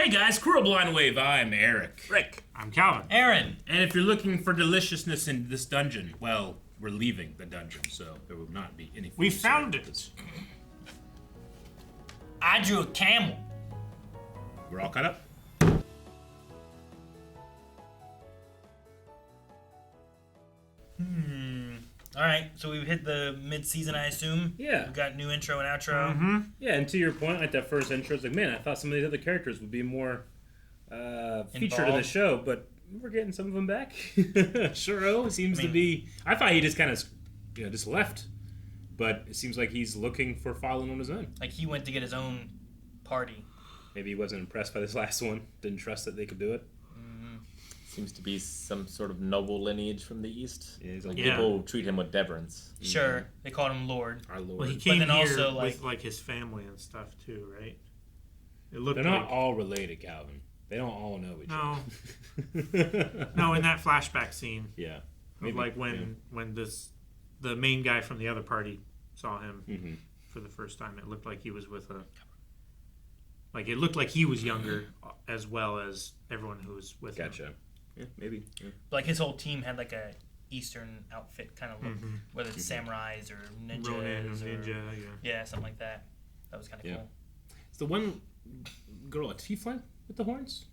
Hey guys, Cruel Blind Wave, I'm Eric. Rick. I'm Calvin. Aaron. And if you're looking for deliciousness in this dungeon, well, we're leaving the dungeon, so there will not be anything. We found it. I drew a camel. We're all caught up. All right, so we've hit the mid-season, I assume. Yeah. We've got new intro and outro. Mm-hmm. Yeah, and to your point, like that first intro, it's like, man, I thought some of these other characters would be more featured in the Involved. show, but we're getting some of them back. Shuro seems to be. I thought he just kind of, just left, but it seems like he's looking for following on his own. Like he went to get his own party. Maybe he wasn't impressed by this last one. Didn't trust that they could do it. Seems to be some sort of noble lineage from the East. Yeah, he's Like like, people treat him with deference. Sure, they called him Lord. our lord. Well, he came then here also, with like his family and stuff too, right? It looked They're not like all related, Calvin. They don't all know each no, other. no. In that flashback scene, Yeah. of like when the main guy from the other party saw him Mm-hmm. for the first time, it looked like he was with a. Like it looked like he was younger, as well as everyone who was with him. Gotcha. Yeah, maybe. Yeah. Like his whole team had like a Eastern outfit kind of look, whether it's samurais or ninjas Ronin, or ninja, yeah, something like that. That was kind of cool. Is the one girl a tiefling with the horns?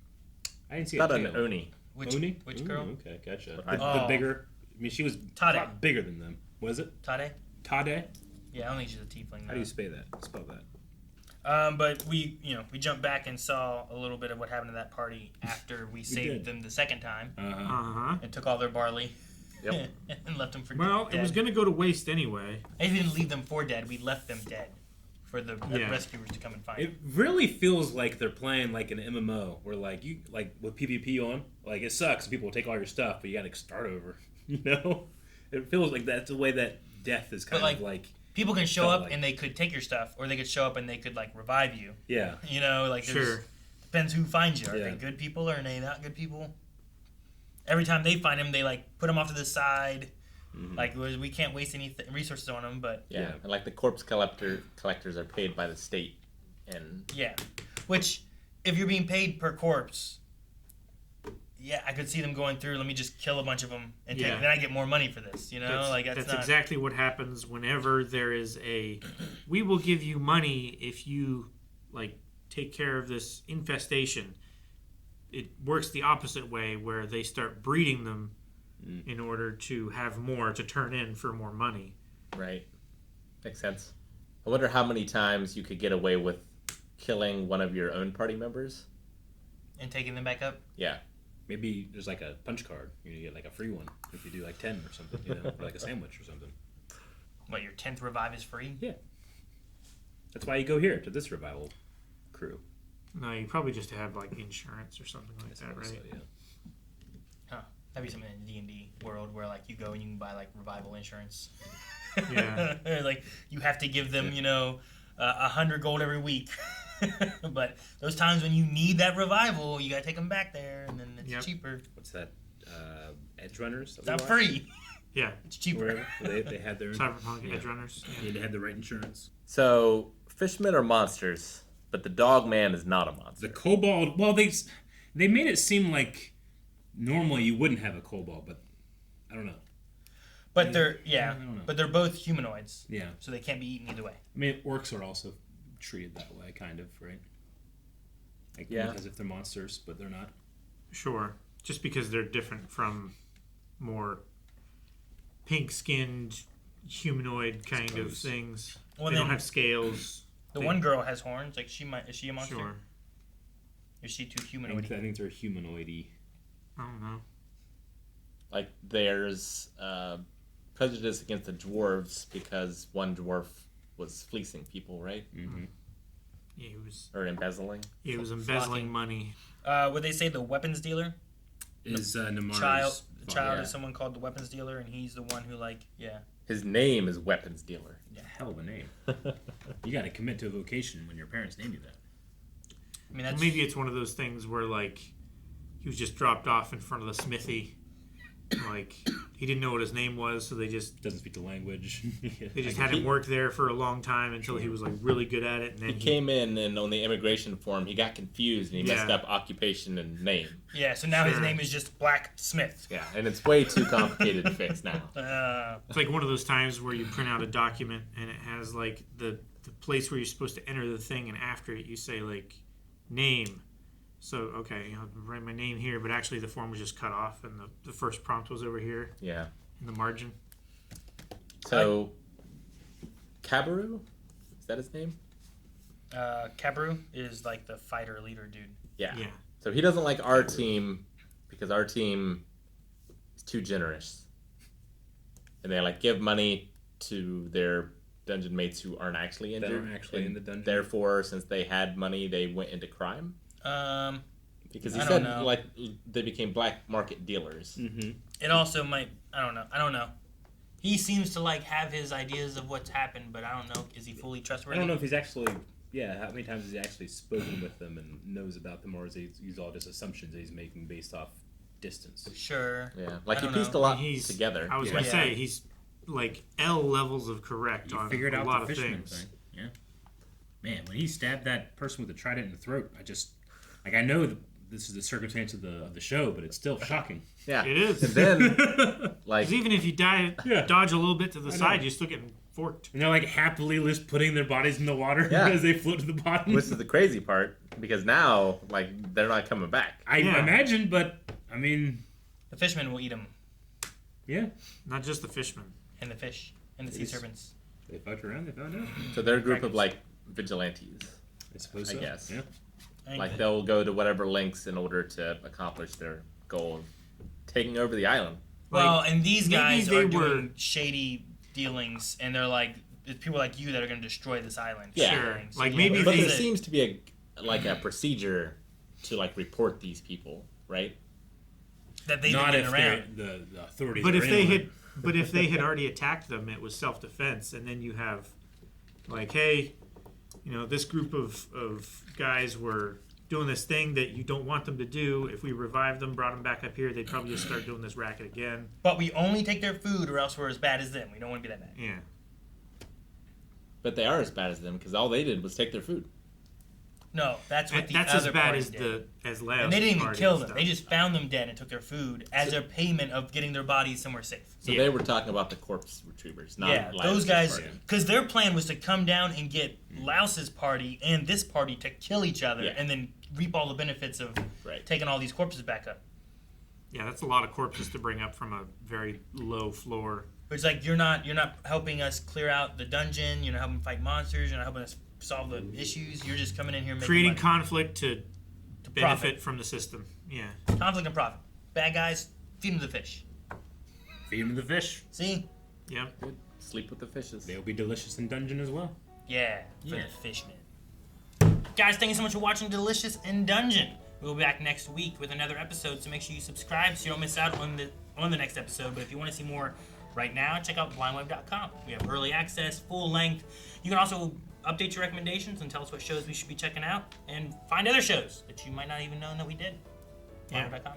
I didn't see Not a an tail. Oni. Which Oni? which Ooh, girl? Okay, gotcha. I- The bigger. I mean, she was a Tade. lot bigger than them. Was it Tade? Tade? Yeah, I don't think she's a tiefling. How do you spell that? Spell that. But we jumped back and saw a little bit of what happened to that party after we saved did. them the second time Uh-huh. and took all their barley Yep. and left them for Well, dead. it was gonna go to waste anyway. I didn't leave them for dead. We left them dead for the Yeah. rescuers to come and find. It really feels like they're playing like an MMO, where like you like with PvP on, like it sucks. People will take all your stuff, but you got to start over. You know, it feels like that's the way that death is kind But, of like. People can show Felt up like- and they could take your stuff, or they could show up and they could like revive you. Yeah. You know, like there's, Sure. depends who finds you. Are Yeah. they good people or are they not good people? Every time they find him, they like put him off to the side. Like we can't waste any resources on him, but Yeah. Yeah. And like the corpse collectors are paid by the state. And yeah. Which, if you're being paid per corpse, yeah, I could see them going through. Let me just kill a bunch of them and take. Yeah. Then I get more money for this. You know, that's not exactly what happens whenever there is a. We will give you money if you like take care of this infestation. It works the opposite way, where they start breeding them in order to have more to turn in for more money. right. Makes sense. I wonder how many times you could get away with killing one of your own party members. and taking them back up. Yeah. Maybe there's like a punch card. You get like a free one if you do like 10 or something, or like a sandwich or something. What, your 10th revive is free? Yeah. That's why you go here to this revival crew. No, you probably just have like insurance or something like that, right? So, yeah. Huh. That'd be something in the D&D world where like you go and you can buy like revival insurance. Yeah. Like you have to give them, 100 gold every week. But those times when you need that revival, you gotta take them back there, and then it's cheaper. What's that? Edge Runners? It's not free. Yeah. It's cheaper. Wherever. They had their Cyberpunk Edge Runners. Yeah, they had the right insurance. So fishmen are monsters, but the dog man is not a monster. The kobold. Well, they made it seem like normally you wouldn't have a kobold, but I don't know. But they're I don't know. but they're both humanoids, Yeah, so they can't be eaten either way. I mean orcs are also treated that way, kind of, right? Like, Yeah. as if they're monsters, but they're not. Sure. Just because they're different from more pink-skinned humanoid kind of suppose. things. Well, they don't then- have scales. The one girl has horns. Like is she a monster? Sure. Is she too I humanoid? think they're humanoid-y. I don't know. Like there's prejudice against the dwarves because one dwarf was fleecing people, right? Mm-hmm. He was Or embezzling. embezzling money. Would they say the weapons dealer? Is Namaru's Child yeah. is someone called the weapons dealer, and he's the one who His name is weapons dealer. Yeah, hell of a name. You got to commit to a vocation when your parents named you that. I mean, that's Maybe it's one of those things where like he was just dropped off in front of the smithy, like he didn't know what his name was, so they just Doesn't speak the language. had him work there for a long time until he was like really good at it, and then He came in and on the immigration form he got confused and he messed Yeah. up occupation and name. Yeah, so now his Sure. name is just Blacksmith. Yeah, and it's way too complicated to fix now. It's like one of those times where you print out a document and it has like the place where you're supposed to enter the thing, and after it you say like name. So okay, I'll write my name here, but actually the form was just cut off, and the first prompt was over here Yeah. in the margin. So, Kabru? Is that his name? Kabru is like the fighter leader dude. Yeah. Yeah. So he doesn't like our team because our team is too generous. And they like give money to their dungeon mates who aren't actually That injured. aren't actually in the dungeon. Therefore, since they had money, they went into crime. Because he I said don't know. like they became black market dealers. Mm-hmm. It also might. I don't know. He seems to like have his ideas of what's happened, but I don't know. Is he fully I trustworthy? don't know if he's actually. Yeah, how many times has he actually spoken with them and knows about them, or is he's all just assumptions that he's making based off distance? Sure. Yeah, like I he don't pieced know. a lot He's together. I was Yeah. gonna Yeah. say he's like L levels of correct You on figured a out lot the of fisherman things. thing. Yeah. Man, when he stabbed that person with the trident in the throat, I just like I know that this is the circumstance of the show, but it's still shocking. Yeah, It is. And then like Because even if you dodge a little bit to the side, you're still getting forked. And they're like happily just putting their bodies in the water Yeah. as they float to the bottom. which is the crazy part because now like they're not coming back. I Yeah. imagine, but I mean, The fishmen will eat him, yeah, Not just the fishmen. and the fish, and the sea It's- serpents. they fucked around. They found out. So they're a group of like vigilantes. I suppose I so. guess. Yeah. Like they'll go to whatever lengths in order to accomplish their goal of taking over the island. Well, and these maybe guys they are were- doing shady dealings, and they're like, it's people like you that are going to destroy this island. Yeah. Sure. So, Like, yeah, maybe But they- there seems to be a procedure to like report these people, right? that they've Not been if getting they're around. the authorities. But are if they in on had, it. but if they had already attacked them, it was self-defense, and then you have, like, hey, this group of guys were doing this thing that you don't want them to do. If we revived them, brought them back up here, they'd probably just start doing this racket again. But we only take their food, or else we're as bad as them. We don't want to be that bad. Yeah. But they are as bad as them because all they did was take their food. No, that's what the That's other as bad party as did. Laos. And they didn't even party kill and them. stuff. They just found them dead and took their food as a payment of getting their bodies somewhere safe. So Yeah. they were talking about the corpse retrievers, not Yeah, Laos's those guys, party. because their plan was to come down and get Laos's party and this party to kill each other, Yeah. and then reap all the benefits of Right. taking all these corpses back up. Yeah, that's a lot of corpses to bring up from a very low floor. But it's like you're not helping us clear out the dungeon. You're not helping fight monsters. You're not helping us solve the issues. You're just coming in here making Creating money. conflict to benefit profit. from the system. Yeah. Conflict and profit. Bad guys, feed them to the fish. Feed them the fish. See? Yep. Sleep with the fishes. They'll be delicious in dungeon as well. Yeah, for Yeah. the fishmen. Guys, thank you so much for watching Delicious in Dungeon. We'll be back next week with another episode, so make sure you subscribe so you don't miss out on the next episode. But if you want to see more right now, check out blindweb.com. We have early access, full length. You can also update your recommendations and tell us what shows we should be checking out, and find other shows that you might not even know that we did. Yeah. Blindweb.com.